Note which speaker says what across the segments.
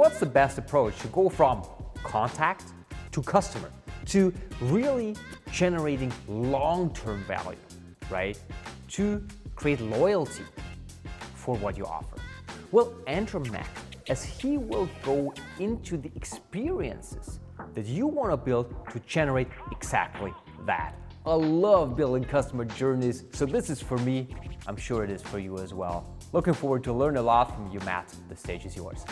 Speaker 1: what's the best approach to go from contact to customer to really generating long-term value, right? To create loyalty for what you offer? Well, enter Mac, as he will go into the experiences that you want to build to generate exactly that. I love building customer journeys, so this is for me. I'm sure it is for you as well. Looking forward to learn a lot from you, Matt. The stage is yours.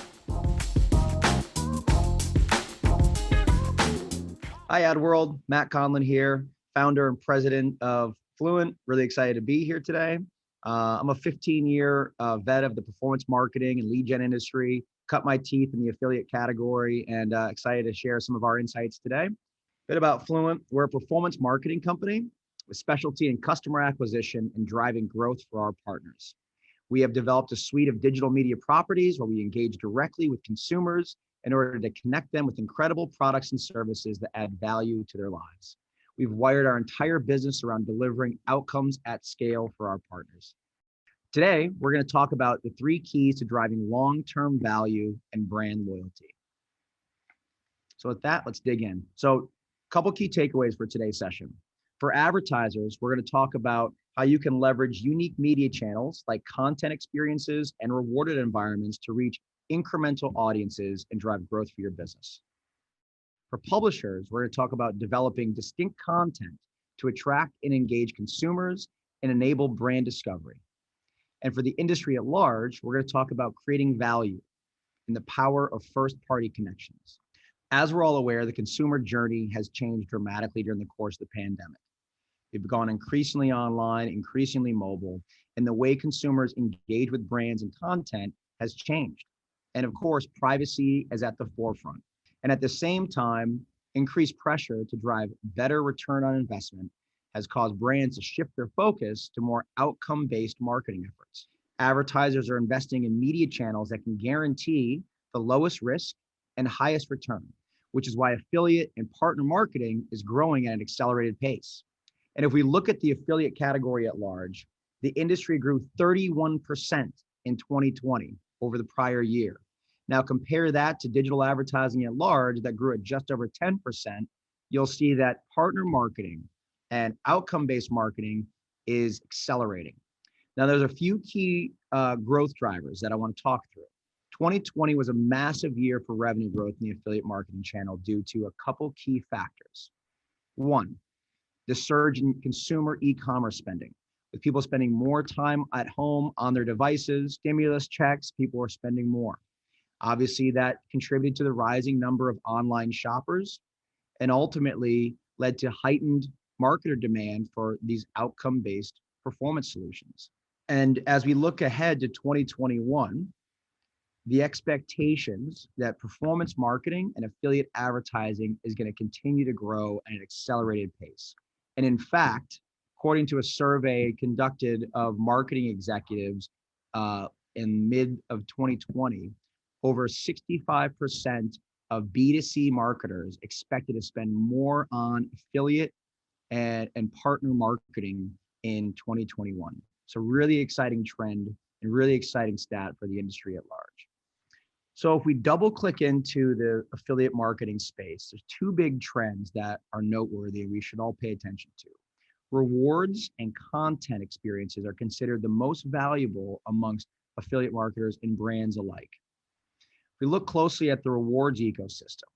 Speaker 2: Hi, Ad World. Matt Conlin here, founder and president of Fluent. Really excited to be here today. I'm a 15-year vet of the performance marketing and lead gen industry, cut my teeth in the affiliate category, and excited to share some of our insights today. A bit about Fluent. We're a performance marketing company with specialty in customer acquisition and driving growth for our partners. We have developed a suite of digital media properties where we engage directly with consumers in order to connect them with incredible products and services that add value to their lives. We've wired our entire business around delivering outcomes at scale for our partners. Today, we're going to talk about the 3 keys to driving long-term value and brand loyalty. So with that, let's dig in. So a couple key takeaways for today's session. For advertisers, we're going to talk about how you can leverage unique media channels like content experiences and rewarded environments to reach incremental audiences and drive growth for your business. For publishers, we're going to talk about developing distinct content to attract and engage consumers and enable brand discovery. And for the industry at large, we're going to talk about creating value and the power of first-party connections. As we're all aware, the consumer journey has changed dramatically during the course of the pandemic. We've gone increasingly online, increasingly mobile, and the way consumers engage with brands and content has changed. And of course, privacy is at the forefront. And at the same time, increased pressure to drive better return on investment has caused brands to shift their focus to more outcome-based marketing efforts. Advertisers are investing in media channels that can guarantee the lowest risk and highest return, which is why affiliate and partner marketing is growing at an accelerated pace. And if we look at the affiliate category at large, the industry grew 31% in 2020 over the prior year. Now compare that to digital advertising at large that grew at just over 10%, you'll see that partner marketing and outcome-based marketing is accelerating. Now there's a few key growth drivers that I want to talk through. 2020 was a massive year for revenue growth in the affiliate marketing channel due to a couple key factors. One, the surge in consumer e-commerce spending. With people spending more time at home on their devices, stimulus checks, people are spending more. Obviously, that contributed to the rising number of online shoppers and ultimately led to heightened marketer demand for these outcome-based performance solutions. And as we look ahead to 2021, the expectations that performance marketing and affiliate advertising is going to continue to grow at an accelerated pace. And in fact, according to a survey conducted of marketing executives in mid of 2020, over 65% of B2C marketers expected to spend more on affiliate and partner marketing in 2021. So really exciting trend and really exciting stat for the industry at large. So if we double click into the affiliate marketing space, there's 2 big trends that are noteworthy and we should all pay attention to. Rewards and content experiences are considered the most valuable amongst affiliate marketers and brands alike. If we look closely at the rewards ecosystem,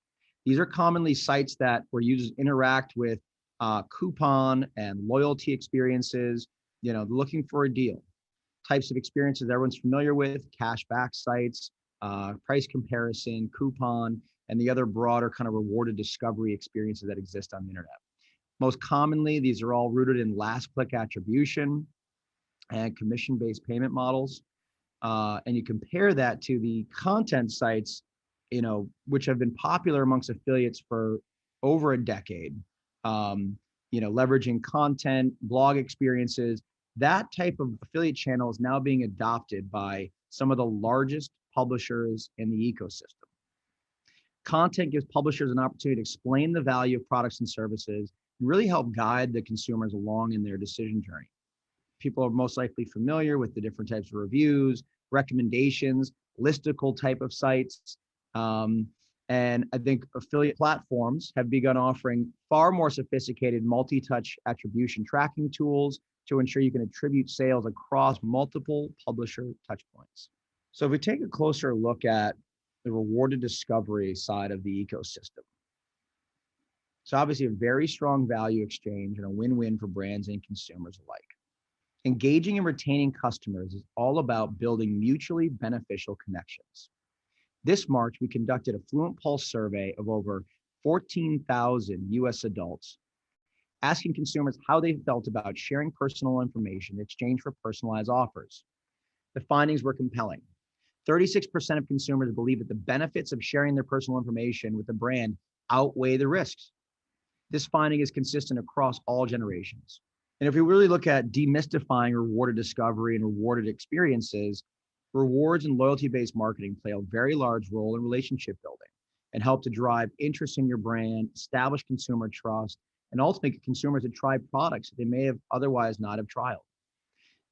Speaker 2: these are commonly sites where users interact with coupon and loyalty experiences, looking for a deal. Types of experiences everyone's familiar with, cashback sites, price comparison, coupon, and the other broader kind of rewarded discovery experiences that exist on the internet. Most commonly, these are all rooted in last click attribution and commission-based payment models. And you compare that to the content sites, which have been popular amongst affiliates for over a decade, leveraging content, blog experiences. That type of affiliate channel is now being adopted by some of the largest publishers in the ecosystem. Content gives publishers an opportunity to explain the value of products and services and really help guide the consumers along in their decision journey. People are most likely familiar with the different types of reviews, recommendations, listicle type of sites, And I think affiliate platforms have begun offering far more sophisticated multi-touch attribution tracking tools to ensure you can attribute sales across multiple publisher touchpoints. So if we take a closer look at the rewarded discovery side of the ecosystem, so obviously a very strong value exchange and a win-win for brands and consumers alike. Engaging and retaining customers is all about building mutually beneficial connections. This March, we conducted a Fluent Pulse survey of over 14,000 US adults, asking consumers how they felt about sharing personal information in exchange for personalized offers. The findings were compelling. 36% of consumers believe that the benefits of sharing their personal information with the brand outweigh the risks. This finding is consistent across all generations. And if we really look at demystifying rewarded discovery and rewarded experiences, rewards and loyalty-based marketing play a very large role in relationship building and help to drive interest in your brand, establish consumer trust, and ultimately get consumers to try products that they may have otherwise not have trialed.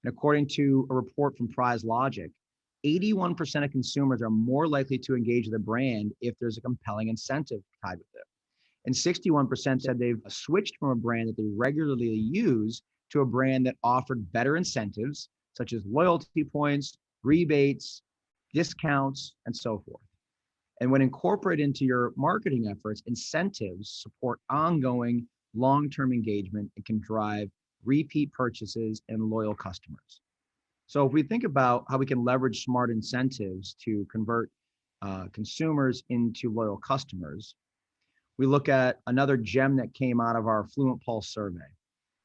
Speaker 2: And according to a report from Prize Logic, 81% of consumers are more likely to engage with a brand if there's a compelling incentive tied with it. And 61% said they've switched from a brand that they regularly use to a brand that offered better incentives, such as loyalty points, rebates, discounts, and so forth. And when incorporated into your marketing efforts, incentives support ongoing long-term engagement and can drive repeat purchases and loyal customers. So if we think about how we can leverage smart incentives to convert consumers into loyal customers, we look at another gem that came out of our Fluent Pulse survey.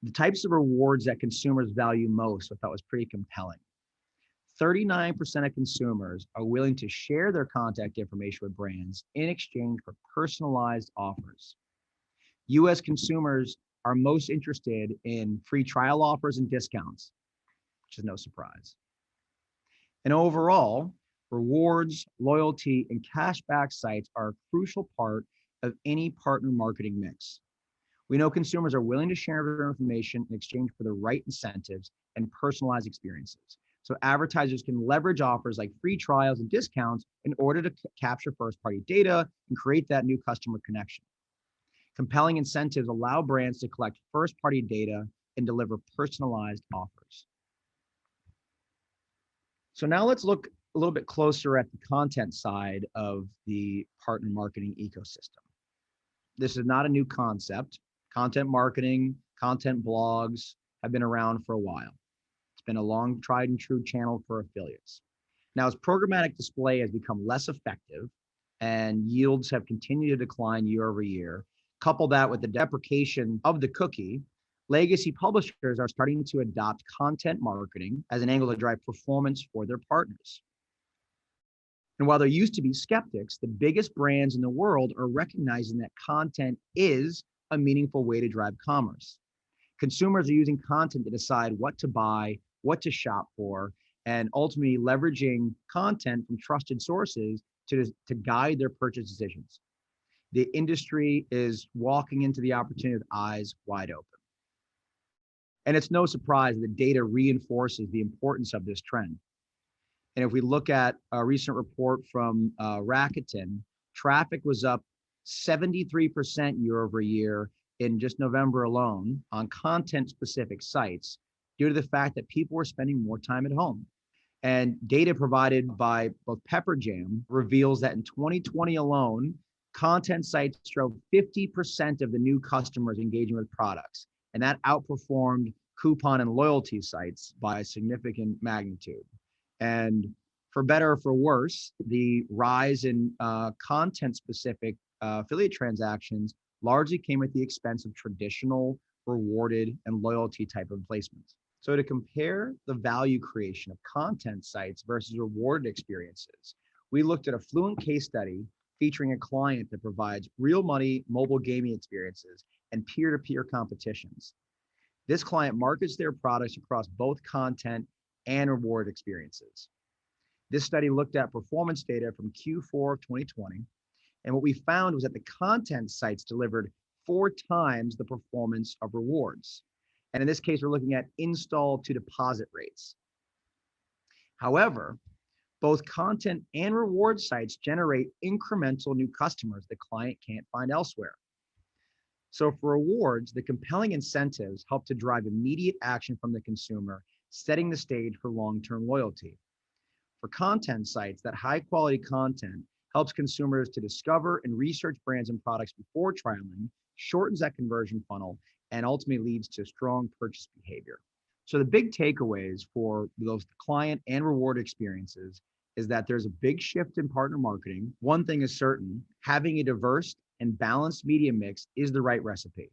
Speaker 2: The types of rewards that consumers value most, I thought was pretty compelling. 39% of consumers are willing to share their contact information with brands in exchange for personalized offers. US consumers are most interested in free trial offers and discounts, which is no surprise. And overall, rewards, loyalty, and cashback sites are a crucial part of any partner marketing mix. We know consumers are willing to share their information in exchange for the right incentives and personalized experiences. So advertisers can leverage offers like free trials and discounts in order to capture first-party data and create that new customer connection. Compelling incentives allow brands to collect first-party data and deliver personalized offers. So now let's look a little bit closer at the content side of the partner marketing ecosystem. This is not a new concept. Content marketing, content blogs have been around for a while. It's been a long tried and true channel for affiliates. Now, as programmatic display has become less effective and yields have continued to decline year over year, couple that with the deprecation of the cookie, legacy publishers are starting to adopt content marketing as an angle to drive performance for their partners. And while there used to be skeptics, the biggest brands in the world are recognizing that content is a meaningful way to drive commerce. Consumers are using content to decide what to buy, what to shop for, and ultimately leveraging content from trusted sources to guide their purchase decisions. The industry is walking into the opportunity with eyes wide open. And it's no surprise that the data reinforces the importance of this trend. And if we look at a recent report from Rakuten, traffic was up 73% year over year in just November alone on content-specific sites due to the fact that people were spending more time at home. And data provided by both Pepperjam reveals that in 2020 alone, content sites drove 50% of the new customers engaging with products. And that outperformed coupon and loyalty sites by a significant magnitude. And for better or for worse, the rise in content-specific affiliate transactions largely came at the expense of traditional rewarded and loyalty type of placements. So to compare the value creation of content sites versus rewarded experiences, we looked at a Fluent case study featuring a client that provides real money mobile gaming experiences and peer-to-peer competitions. This client markets their products across both content and reward experiences. This study looked at performance data from Q4 of 2020, and what we found was that the content sites delivered 4 times the performance of rewards. And in this case, we're looking at install to deposit rates. However, Both content and reward sites generate incremental new customers the client can't find elsewhere. So for rewards, the compelling incentives help to drive immediate action from the consumer, setting the stage for long-term loyalty. For content sites, that high quality content helps consumers to discover and research brands and products before trialing, shortens that conversion funnel, and ultimately leads to strong purchase behavior. So the big takeaways for those client and reward experiences is that there's a big shift in partner marketing. One thing is certain, having a diverse and balanced media mix is the right recipe.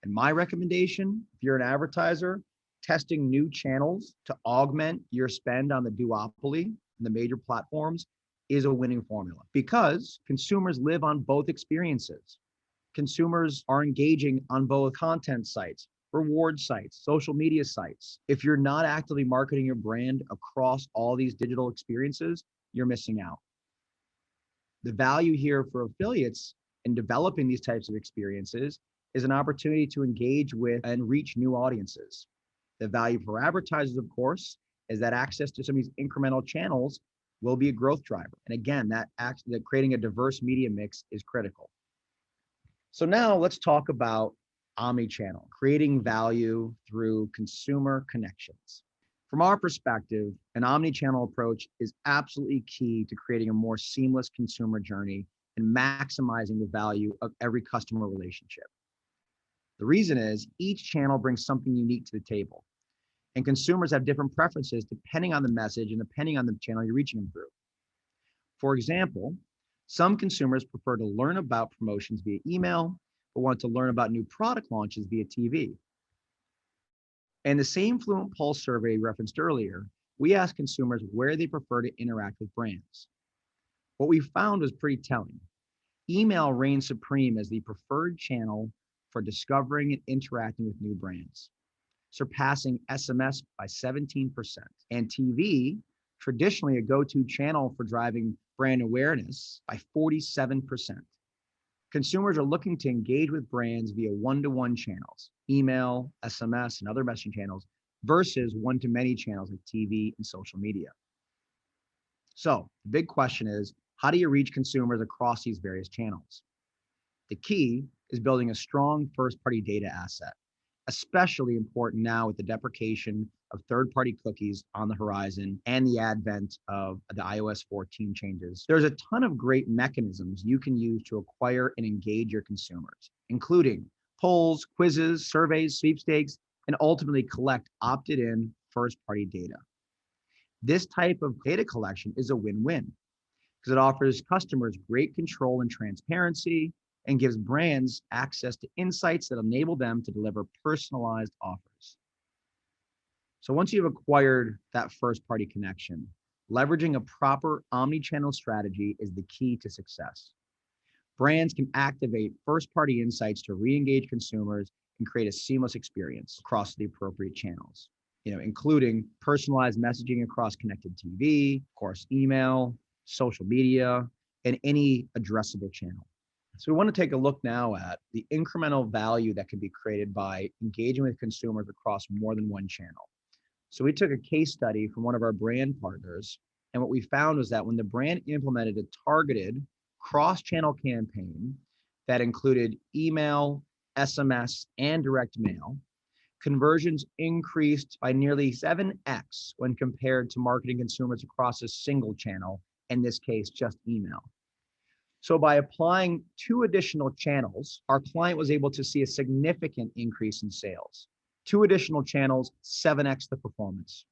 Speaker 2: And my recommendation, if you're an advertiser, testing new channels to augment your spend on the duopoly and the major platforms is a winning formula because consumers live on both experiences. Consumers are engaging on both content sites, reward sites, social media sites. If you're not actively marketing your brand across all these digital experiences, you're missing out. The value here for affiliates in developing these types of experiences is an opportunity to engage with and reach new audiences. The value for advertisers, of course, is that access to some of these incremental channels will be a growth driver. And again, that creating a diverse media mix is critical. So now let's talk about omnichannel, creating value through consumer connections. From our perspective, an omnichannel approach is absolutely key to creating a more seamless consumer journey and maximizing the value of every customer relationship. The reason is each channel brings something unique to the table, and consumers have different preferences depending on the message and depending on the channel you're reaching them through. For example, some consumers prefer to learn about promotions via email, but want to learn about new product launches via TV. And the same Fluent Pulse survey referenced earlier, we asked consumers where they prefer to interact with brands. What we found was pretty telling. Email reigned supreme as the preferred channel for discovering and interacting with new brands, surpassing SMS by 17%. And TV, traditionally a go-to channel for driving brand awareness, by 47%. Consumers are looking to engage with brands via one-to-one channels, email, SMS, and other messaging channels, versus one-to-many channels like TV and social media. So the big question is, how do you reach consumers across these various channels? The key is building a strong first-party data asset, especially important now with the deprecation of third-party cookies on the horizon and the advent of the iOS 14 changes. There's a ton of great mechanisms you can use to acquire and engage your consumers, including polls, quizzes, surveys, sweepstakes, and ultimately collect opted-in first-party data. This type of data collection is a win-win because it offers customers great control and transparency and gives brands access to insights that enable them to deliver personalized offers. So once you've acquired that first-party connection, leveraging a proper omni-channel strategy is the key to success. Brands can activate first-party insights to re-engage consumers and create a seamless experience across the appropriate channels, including personalized messaging across connected TV, of course, email, social media, and any addressable channel. So we want to take a look now at the incremental value that can be created by engaging with consumers across more than one channel. So we took a case study from one of our brand partners, and what we found was that when the brand implemented a targeted cross-channel campaign that included email, SMS, and direct mail, conversions increased by nearly 7x when compared to marketing consumers across a single channel, in this case, just email. So by applying 2 additional channels, our client was able to see a significant increase in sales. 2 additional channels, 7x the performance.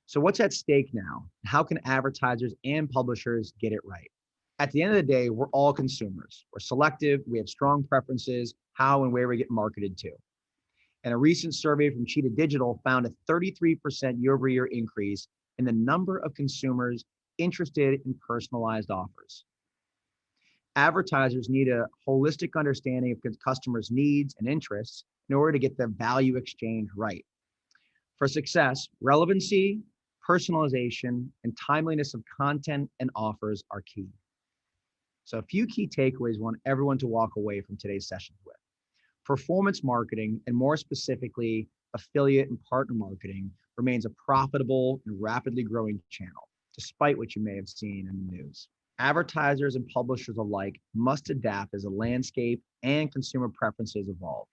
Speaker 2: So what's at stake now? How can advertisers and publishers get it right? At the end of the day, we're all consumers. We're selective, we have strong preferences, how and where we get marketed to. And a recent survey from Cheetah Digital found a 33% year-over-year increase in the number of consumers interested in personalized offers. Advertisers need a holistic understanding of customers' needs and interests in order to get the value exchange right. For success, relevancy, personalization, and timeliness of content and offers are key. So a few key takeaways we want everyone to walk away from today's session with. Performance marketing, and more specifically, affiliate and partner marketing, remains a profitable and rapidly growing channel. despite what you may have seen in the news. Advertisers and publishers alike must adapt as the landscape and consumer preferences evolve.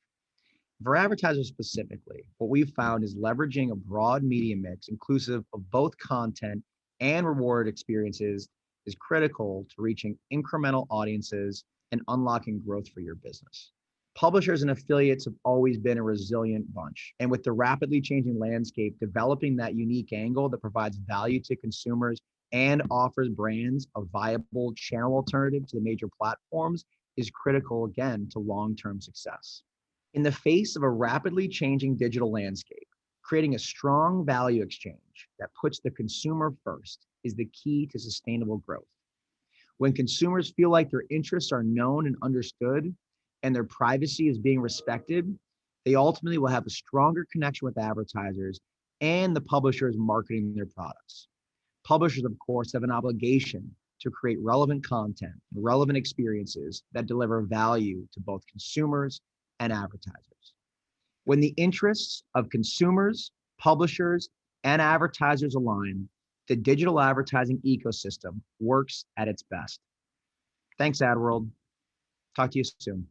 Speaker 2: For advertisers specifically, what we've found is leveraging a broad media mix inclusive of both content and reward experiences is critical to reaching incremental audiences and unlocking growth for your business. Publishers and affiliates have always been a resilient bunch. And with the rapidly changing landscape, developing that unique angle that provides value to consumers and offers brands a viable channel alternative to the major platforms is critical, again, to long-term success. In the face of a rapidly changing digital landscape, creating a strong value exchange that puts the consumer first is the key to sustainable growth. When consumers feel like their interests are known and understood and their privacy is being respected, they ultimately will have a stronger connection with advertisers and the publishers marketing their products. Publishers, of course, have an obligation to create relevant content and relevant experiences that deliver value to both consumers and advertisers. When the interests of consumers, publishers, and advertisers align, the digital advertising ecosystem works at its best. Thanks, AdWorld. Talk to you soon.